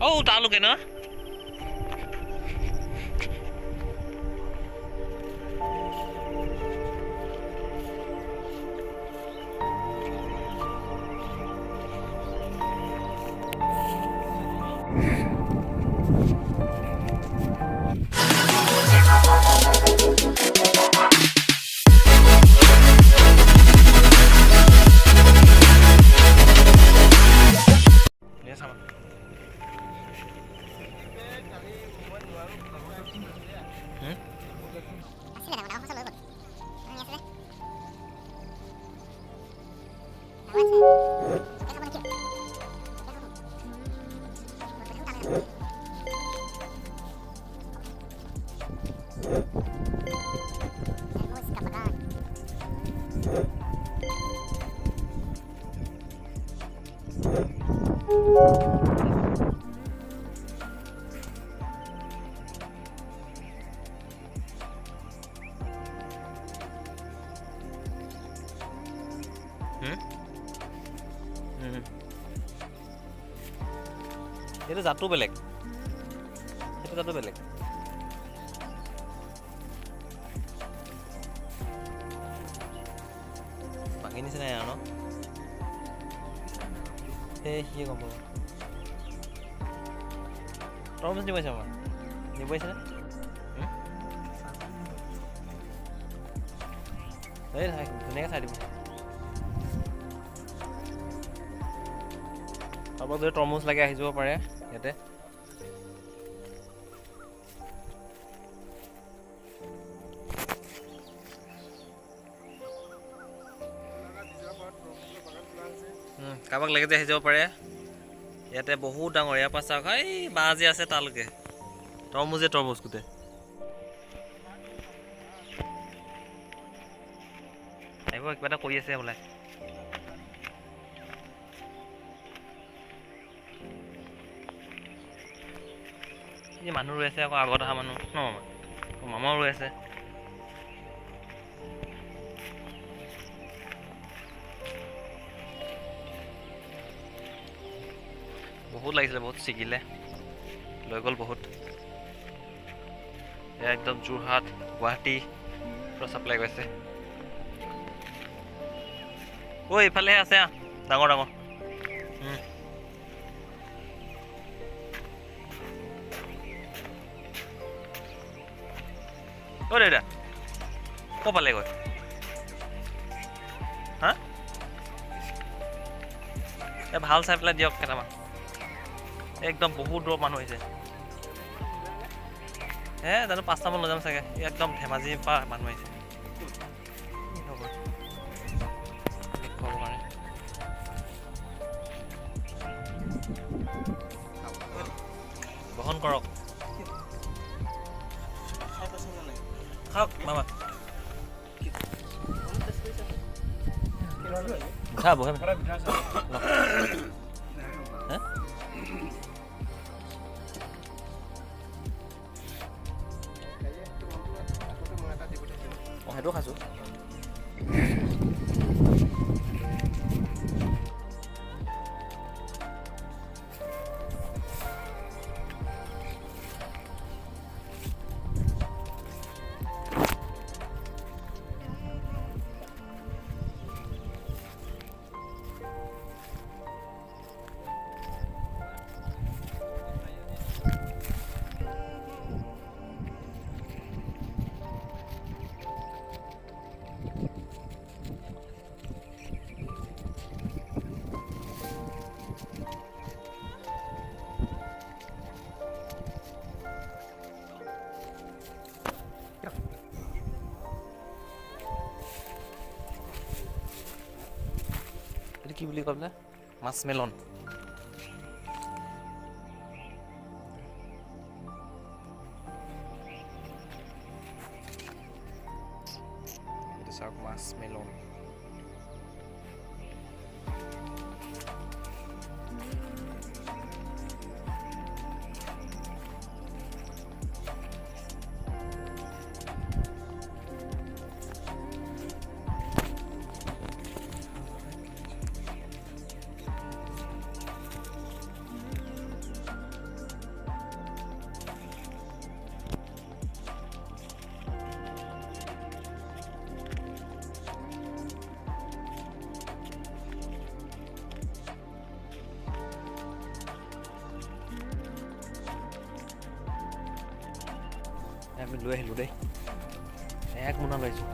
Oh, talukin na. Itu জাতটো বেলেগ, সেইটো জাতটো বেলেগ। বাকী নিচিনাই আৰু ন এই কি গম পাব। তৰমুজ নিব আহিছে আমাৰ নিব আহিছেনে? এই ধুনীয়াকৈ চাই দিব। কাৰোবাক যদি তৰমুজ লাগে আহি যাব পাৰে ইয়াতে। কাৰোবাক লাগে যে আহি যাব পাৰে ইয়াতে। বহুত ডাঙৰ ইয়াৰ পৰা চাওক, এই বাঁহ যে আছে তালৈকে তৰমুজে তৰমুজ গোটেই। আহিব, কিবা এটা কৰি আছে বোলে। এই মানুহ ৰৈ আছে আকৌ, আগত অহা মানুহ ন মামাও ৰৈ আছে। বহুত লাগিছিলে, বহুত ছিগিলে, লৈ গ'ল বহুত। এয়া একদম যোৰহাট গুৱাহাটী পুৰা চাপ্লাই গৈছে। ঐ এইফালেহে আছে ডাঙৰ ডাঙৰ। অ' দাদা ক'ৰ পালে গৈ? হা এই ভাল চাই পেলাই দিয়ক কেইটামান। একদম বহুত দূৰৰ মানুহ আহিছে। জানো 5টামান লৈ যাম চাগে। একদম ধেমাজিৰ পৰা মানুহ আহিছে। গ্ৰহণ কৰক, খাওক মামা। মিঠা বহে সেইটো খাইছোঁ। কি বুলি কয় বোলে? মাছ মেলন। এইটো চাওক মাছ মেলন। আমি লৈ আহিলোঁ দেই 1 মোনা লৈছোঁ